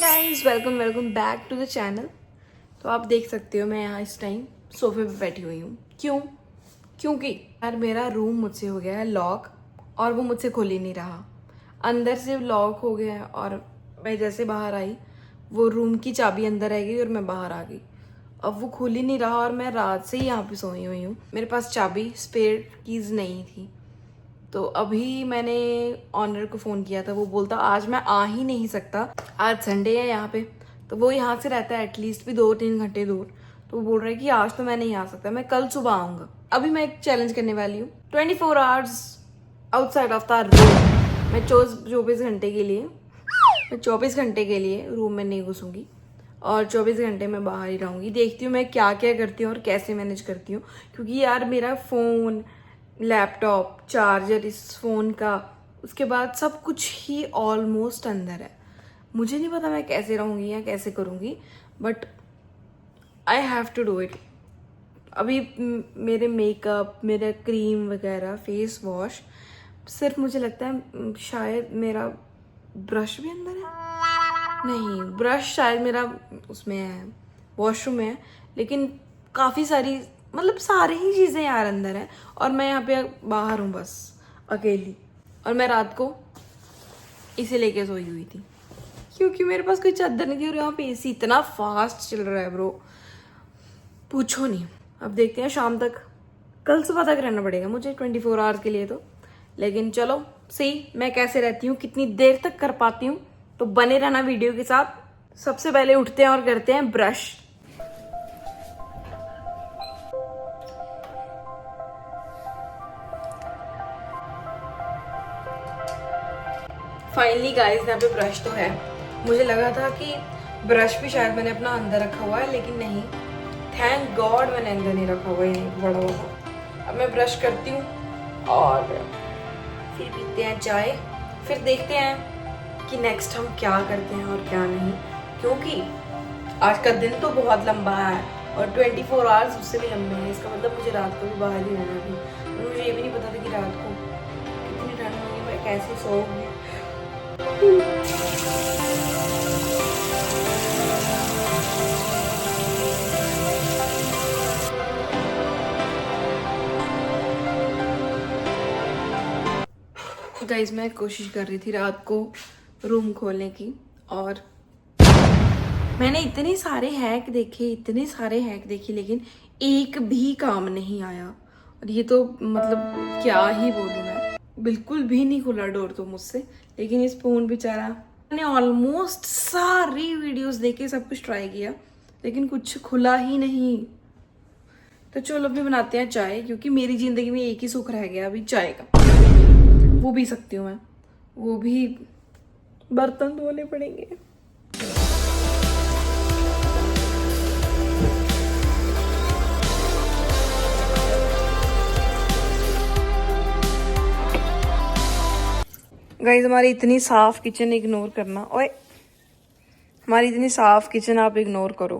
Guys, welcome back to the channel. तो आप देख सकते हो मैं यहाँ इस टाइम सोफे पे बैठी हुई हूँ। क्योंकि यार मेरा रूम मुझसे हो गया है लॉक और वो मुझसे खुल ही नहीं रहा। अंदर से लॉक हो गया है और मैं जैसे बाहर आई वो रूम की चाबी अंदर रह गई और मैं बाहर आ गई। अब वो खुल ही नहीं रहा और मैं रात से ही यहाँ पे सोई हुई हूँ। मेरे पास चाबी स्पेयर कीज नहीं थी। तो अभी मैंने ऑनर को फ़ोन किया था, वो बोलता आज मैं आ ही नहीं सकता, आज संडे है यहाँ पे। तो वो यहाँ से रहता है एटलीस्ट भी 2-3 घंटे दूर। तो वो बोल रहा है कि आज तो मैं नहीं आ सकता, मैं कल सुबह आऊँगा। अभी मैं एक चैलेंज करने वाली हूँ, 24 hours outside of the room. मैं 24 घंटे के लिए रूम में नहीं घुसूँगी और 24 घंटे में बाहर ही रहूँगी। देखती हूँ मैं क्या क्या करती हूँ और कैसे मैनेज करती हूँ, क्योंकि यार मेरा फ़ोन, लैपटॉप, चार्जर इस फ़ोन का, उसके बाद सब कुछ ही ऑलमोस्ट अंदर है। मुझे नहीं पता मैं कैसे रहूँगी या कैसे करूँगी, but I have to do it. अभी मेरे मेकअप, मेरा क्रीम वगैरह, फेस वॉश, सिर्फ मुझे लगता है शायद मेरा ब्रश भी अंदर है। नहीं, ब्रश शायद मेरा उसमें है, वॉशरूम में है, लेकिन काफ़ी सारी मतलब सारी ही चीज़ें यार अंदर हैं और मैं यहाँ पे बाहर हूँ बस अकेली। और मैं रात को इसे लेके सोई हुई थी क्योंकि मेरे पास कोई चादर नहीं थी और यहाँ पे एसी इतना फास्ट चल रहा है ब्रो, पूछो नहीं। अब देखते हैं शाम तक, कल सुबह तक रहना पड़ेगा मुझे 24 आवर्स के लिए तो। लेकिन चलो सही, मैं कैसे रहती हूँ, कितनी देर तक कर पाती हूँ, तो बने रहना वीडियो के साथ। सबसे पहले उठते हैं और करते हैं ब्रश। फाइनली गाइस, यहाँ पे ब्रश तो है। मुझे लगा था कि ब्रश भी शायद मैंने अपना अंदर रखा हुआ है, लेकिन नहीं, थैंक गॉड मैंने अंदर नहीं रखा हुआ, ये बड़ा हुआ। अब मैं ब्रश करती हूँ और फिर पीते हैं चाय, फिर देखते हैं कि नेक्स्ट हम क्या करते हैं और क्या नहीं, क्योंकि आज का दिन तो बहुत लंबा है और 24 आवर्स उससे भी लंबे हैं। इसका मतलब मुझे रात को भी बाहर ही रहना भी, और मुझे ये भी नहीं पता था कि रात को कितनी ठंड होगी, मैं कैसे सोऊंगी। गाइस, मैं कोशिश कर रही थी रात को रूम खोलने की और मैंने इतने सारे हैक देखे, लेकिन एक भी काम नहीं आया। और ये तो मतलब क्या ही बोलूँ मैं, बिल्कुल भी नहीं खुला डोर तो मुझसे। लेकिन ये स्पून बेचारा, मैंने ऑलमोस्ट सारी वीडियोस देखे, सब कुछ ट्राई किया, लेकिन कुछ खुला ही नहीं। तो चलो अभी बनाते हैं चाय, क्योंकि मेरी जिंदगी में एक ही सुख रह गया अभी, चाय का। वो पी सकती हूँ मैं, वो भी बर्तन धोने पड़ेंगे। गाइस, हमारी इतनी साफ किचन इग्नोर करना, ओए हमारी इतनी साफ किचन आप इग्नोर करो,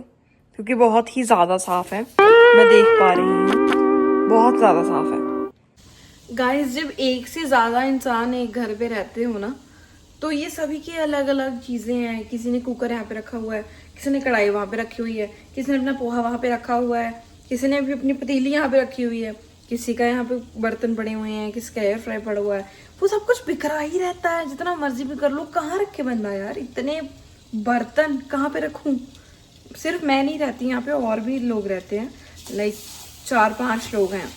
क्योंकि बहुत ही ज़्यादा साफ है, मैं देख पा रही हूँ, बहुत ज़्यादा साफ है। गाइस, जब एक से ज़्यादा इंसान एक घर पे रहते हो ना, तो ये सभी की अलग अलग चीज़ें हैं। किसी ने कुकर यहाँ पे रखा हुआ है, किसी ने कढ़ाई वहाँ पे रखी हुई है, किसी ने अपना पोहा वहाँ पे रखा हुआ है, किसी ने भी अपनी पतीली यहाँ पे रखी हुई है, किसी का यहाँ पे बर्तन पड़े हुए हैं, किसी का एयर फ्राई पड़ा हुआ है। वो सब कुछ बिखरा ही रहता है, जितना मर्जी भी कर लो। कहाँ रखे बंदा यार, इतने बर्तन कहाँ पे रखूँ। सिर्फ मैं नहीं रहती यहाँ पे, और भी लोग रहते हैं, लाइक 4-5 लोग हैं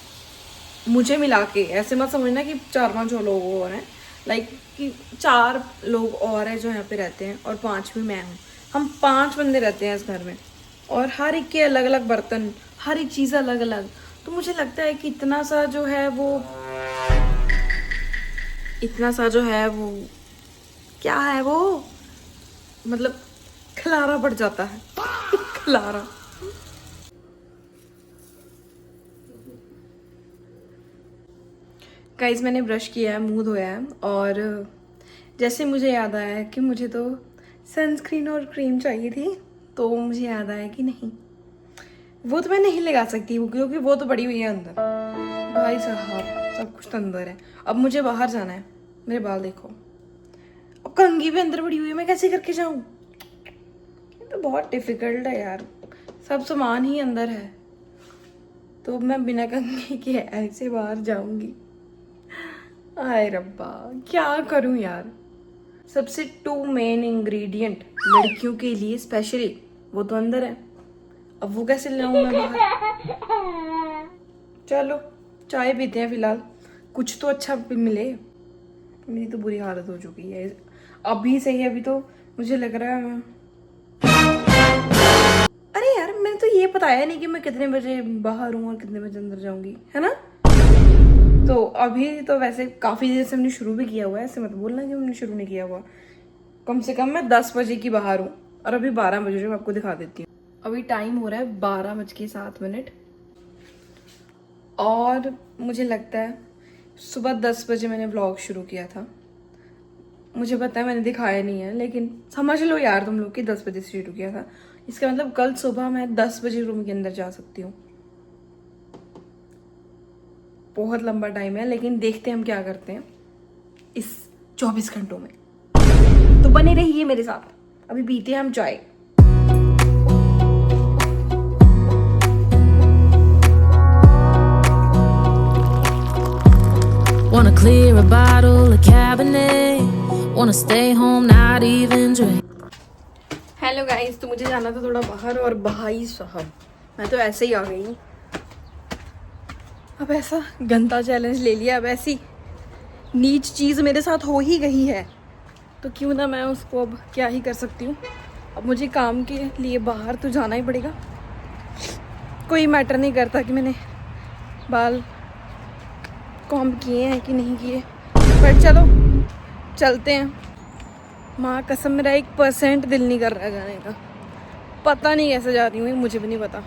मुझे मिला के। ऐसे मत समझना कि 4-5 लोग और हैं, लाइक कि 4 लोग और हैं जो यहाँ पे रहते हैं और 5 भी मैं हूँ। हम 5 बंदे रहते हैं इस घर में और हर एक के अलग अलग बर्तन, हर एक चीज़ अलग अलग। तो मुझे लगता है कि इतना सा जो है वो क्या है वो, मतलब खलारा पड़ जाता है खलारा। गाइस, मैंने ब्रश किया है, मुंह धोया है, और जैसे मुझे याद आया कि मुझे तो सनस्क्रीन और क्रीम चाहिए थी, तो मुझे याद आया कि नहीं, वो तो मैं नहीं लगा सकती, क्योंकि वो तो पड़ी हुई है अंदर। भाई साहब, सब कुछ तो अंदर है। अब मुझे बाहर जाना है, मेरे बाल देखो, अब कंघी भी अंदर पड़ी हुई है, मैं कैसे करके जाऊँ। तो बहुत डिफिकल्ट है यार, सब सामान ही अंदर है तो मैं बिना कंघी के ऐसे बाहर जाऊंगी। आए रब्बा, क्या करूं यार। सबसे 2 मेन इंग्रेडिएंट लड़कियों के लिए स्पेशली वो तो अंदर है, अब वो कैसे लाऊं मैं बाहर। चलो चाय पीते हैं फिलहाल, कुछ तो अच्छा भी मिले। मेरी तो बुरी हालत हो चुकी है अभी से ही, अभी तो मुझे लग रहा है अरे यार मैंने तो ये बताया नहीं कि मैं कितने बजे बाहर हूँ और कितने बजे अंदर जाऊंगी, है ना। तो अभी तो वैसे काफी देर से हमने शुरू भी किया हुआ है, ऐसे मत बोलना कि हमने शुरू नहीं किया हुआ। कम से कम मैं 10 बजे की बाहर हूँ और अभी 12 बजे मैं आपको दिखा देती हूँ। अभी टाइम हो रहा है 12:07 और मुझे लगता है सुबह 10 बजे मैंने व्लॉग शुरू किया था। मुझे पता है मैंने दिखाया नहीं है, लेकिन समझ लो यार तुम लोग कि 10 बजे से शुरू किया था। इसका मतलब कल सुबह मैं 10 बजे रूम के अंदर जा सकती हूँ। बहुत लंबा टाइम है, लेकिन देखते हैं हम क्या करते हैं इस 24 घंटों में। तो बने रहिए मेरे साथ, अभी पीते हैं हम चाय। Wanna clear a bottle of Cabernet. Wanna stay home, not even drink. Hello guys, तो मुझे जाना था थोड़ा बाहर और भाई साहब मैं तो ऐसे ही आ गई हूँ। अब ऐसा गंदा चैलेंज ले लिया, अब ऐसी नीच चीज़ मेरे साथ हो ही गई है तो क्यों ना मैं उसको अब क्या ही कर सकती हूँ। अब मुझे काम के लिए बाहर तो जाना ही पड़ेगा। कोई मैटर नहीं करता कि मैंने बाल कॉम किए हैं कि नहीं किए, पर चलो चलते हैं। माँ कसम मेरा 1% दिल नहीं कर रहा है जाने का। पता नहीं कैसे जा रही हूँ, मुझे भी नहीं पता।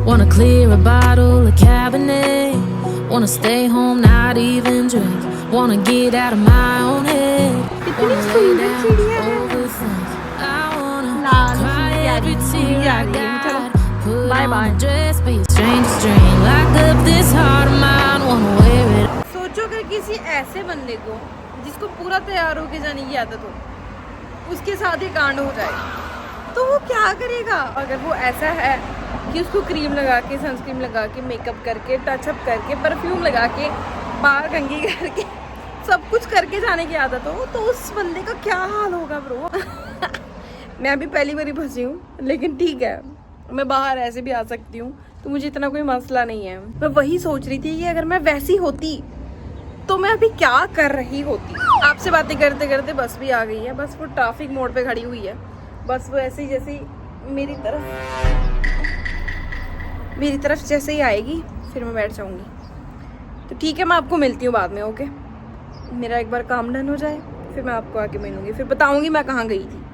Wanna clear a bottle of Cabernet. Wanna stay home, not even drink. Wanna get out of my own head. Wanna lay down, overthink. I wanna cry every tear I got. Put on a dress, be a stranger's dream. Lock up this heart of mine, wanna wear it. सोचो अगर किसी ऐसे बंदे को जिसको पूरा तैयार होके जाने की आदत हो, उसके साथ ही कांड हो जाए तो वो क्या करेगा। अगर वो ऐसा है कि उसको क्रीम लगा के, सनस्क्रीन लगा के, मेकअप करके, टचअप करके, परफ्यूम लगा के, बाल कंघी करके, सब कुछ करके जाने की आदत हो, तो उस बंदे का क्या हाल होगा ब्रो। मैं अभी पहली बार फंसी हूँ, लेकिन ठीक है मैं बाहर ऐसे भी आ सकती हूँ तो मुझे इतना कोई मसला नहीं है। मैं वही सोच रही थी कि अगर मैं वैसी होती तो मैं अभी क्या कर रही होती। आपसे बातें करते करते बस भी आ गई है, बस वो ट्रैफिक मोड़ पे खड़ी हुई है। बस वो ऐसे ही जैसे मेरी तरफ जैसे ही आएगी फिर मैं बैठ जाऊंगी। तो ठीक है, मैं आपको मिलती हूँ बाद में। ओके, मेरा एक बार काम डन हो जाए फिर मैं आपको आके मिलूंगी, फिर बताऊंगी मैं कहाँ गई थी।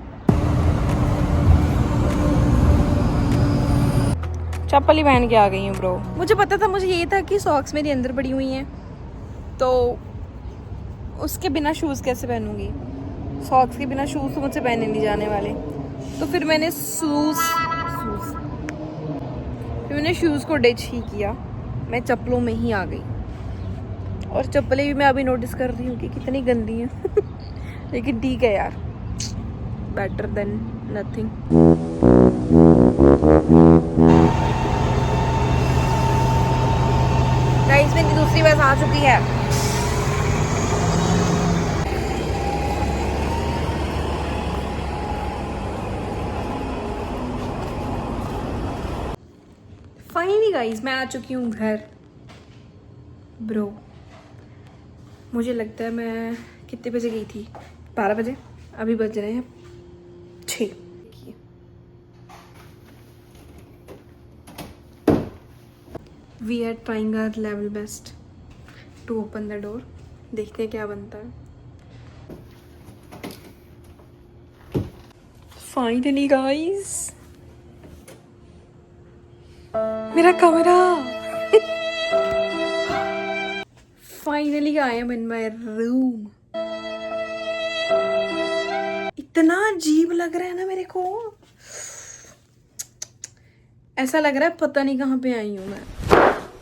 चप्पल ही पहन के आ गई हूँ ब्रो। मुझे पता था, मुझे ये था कि सॉक्स मेरी अंदर पड़ी हुई हैं तो उसके बिना शूज़ कैसे पहनूंगी। सॉक्स के बिना शूज़ तो मुझसे पहने नहीं जाने वाले, तो फिर मैंने शूज़ को डिच ही किया। मैं चप्पलों में ही आ गई और चप्पलें भी मैं अभी नोटिस कर रही हूँ कि कितनी गंदी हैं। लेकिन ठीक है यार, बेटर देन नथिंग। गाइस मेरी दूसरी बस आ चुकी है। फाइनली गाइस मैं आ चुकी हूँ घर। ब्रो मुझे लगता है मैं कितने बजे गई थी, 12 बजे। अभी बज रहे हैं 6। We are trying our level best to open the door. देखते हैं क्या बनता है। Finally guys, मेरा कमरा। Finally I am in my room. इतना अजीब लग रहा है ना मेरे को, ऐसा लग रहा है पता नहीं कहाँ पे आई हूँ मैं।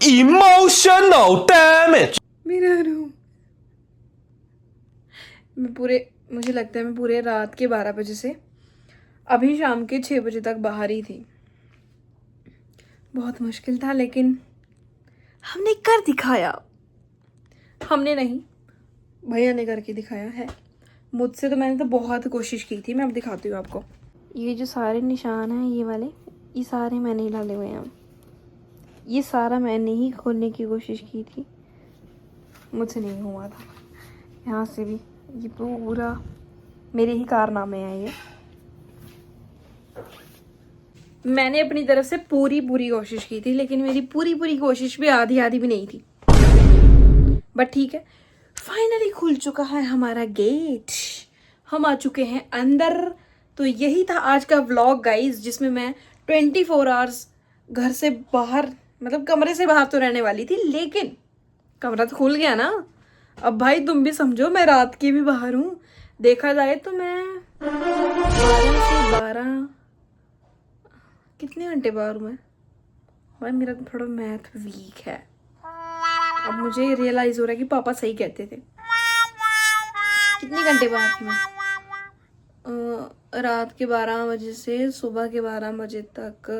Emotional damage. मेरा रूम, मुझे लगता है मैं पूरे रात के 12 बजे से अभी शाम के 6 बजे तक बाहर ही थी। बहुत मुश्किल था, लेकिन हमने कर दिखाया। हमने नहीं, भैया ने करके दिखाया है। मुझसे तो मैंने तो बहुत कोशिश की थी। मैं अब दिखाती हूँ आपको। ये जो सारे निशान हैं, ये वाले, ये सारे मैंने ही डाले हुए हैं। ये सारा मैंने ही खोलने की कोशिश की थी, मुझसे नहीं हुआ था। यहाँ से भी ये पूरा मेरे ही कारनामे हैं। ये मैंने अपनी तरफ से पूरी कोशिश की थी, लेकिन मेरी पूरी कोशिश भी आधी भी नहीं थी। बट ठीक है, फाइनली खुल चुका है हमारा गेट। हम आ चुके हैं अंदर। तो यही था आज का व्लॉग गाइस, जिसमें मैं 24 आवर्स घर से बाहर, मतलब कमरे से बाहर तो रहने वाली थी, लेकिन कमरा तो खुल गया ना। अब भाई तुम भी समझो, मैं रात की भी बाहर हूँ। देखा जाए तो मैं 12 से 12 कितने घंटे बाहर हूँ मैं? भाई मेरा तो थोड़ा मैथ वीक है। अब मुझे रियलाइज हो रहा है कि पापा सही कहते थे। कितने घंटे बाहर थी मैं? रात के 12 बजे से सुबह के 12 बजे तक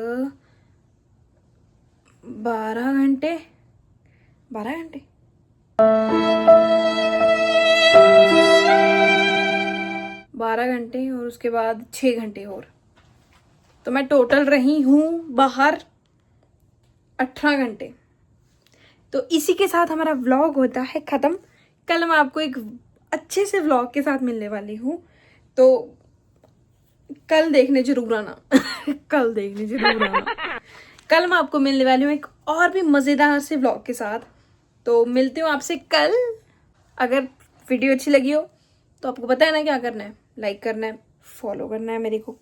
12 घंटे। 12 घंटे और उसके बाद 6 घंटे और, तो मैं टोटल रही हूँ बाहर 18 घंटे। तो इसी के साथ हमारा व्लॉग होता है ख़त्म। कल मैं आपको एक अच्छे से व्लॉग के साथ मिलने वाली हूँ, तो कल देखने जरूर आना। कल देखने जरूर आना। कल मैं आपको मिलने वाली हूँ एक और भी मज़ेदार से व्लॉग के साथ। तो मिलती हूँ आपसे कल। अगर वीडियो अच्छी लगी हो तो आपको पता है ना क्या करना है, लाइक करना है, फॉलो करना है मेरे को,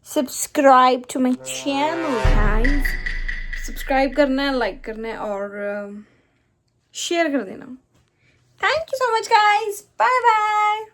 subscribe to my channel guys. Subscribe करना है, लाइक करना है और शेयर कर देना। Thank you so much guys, bye bye.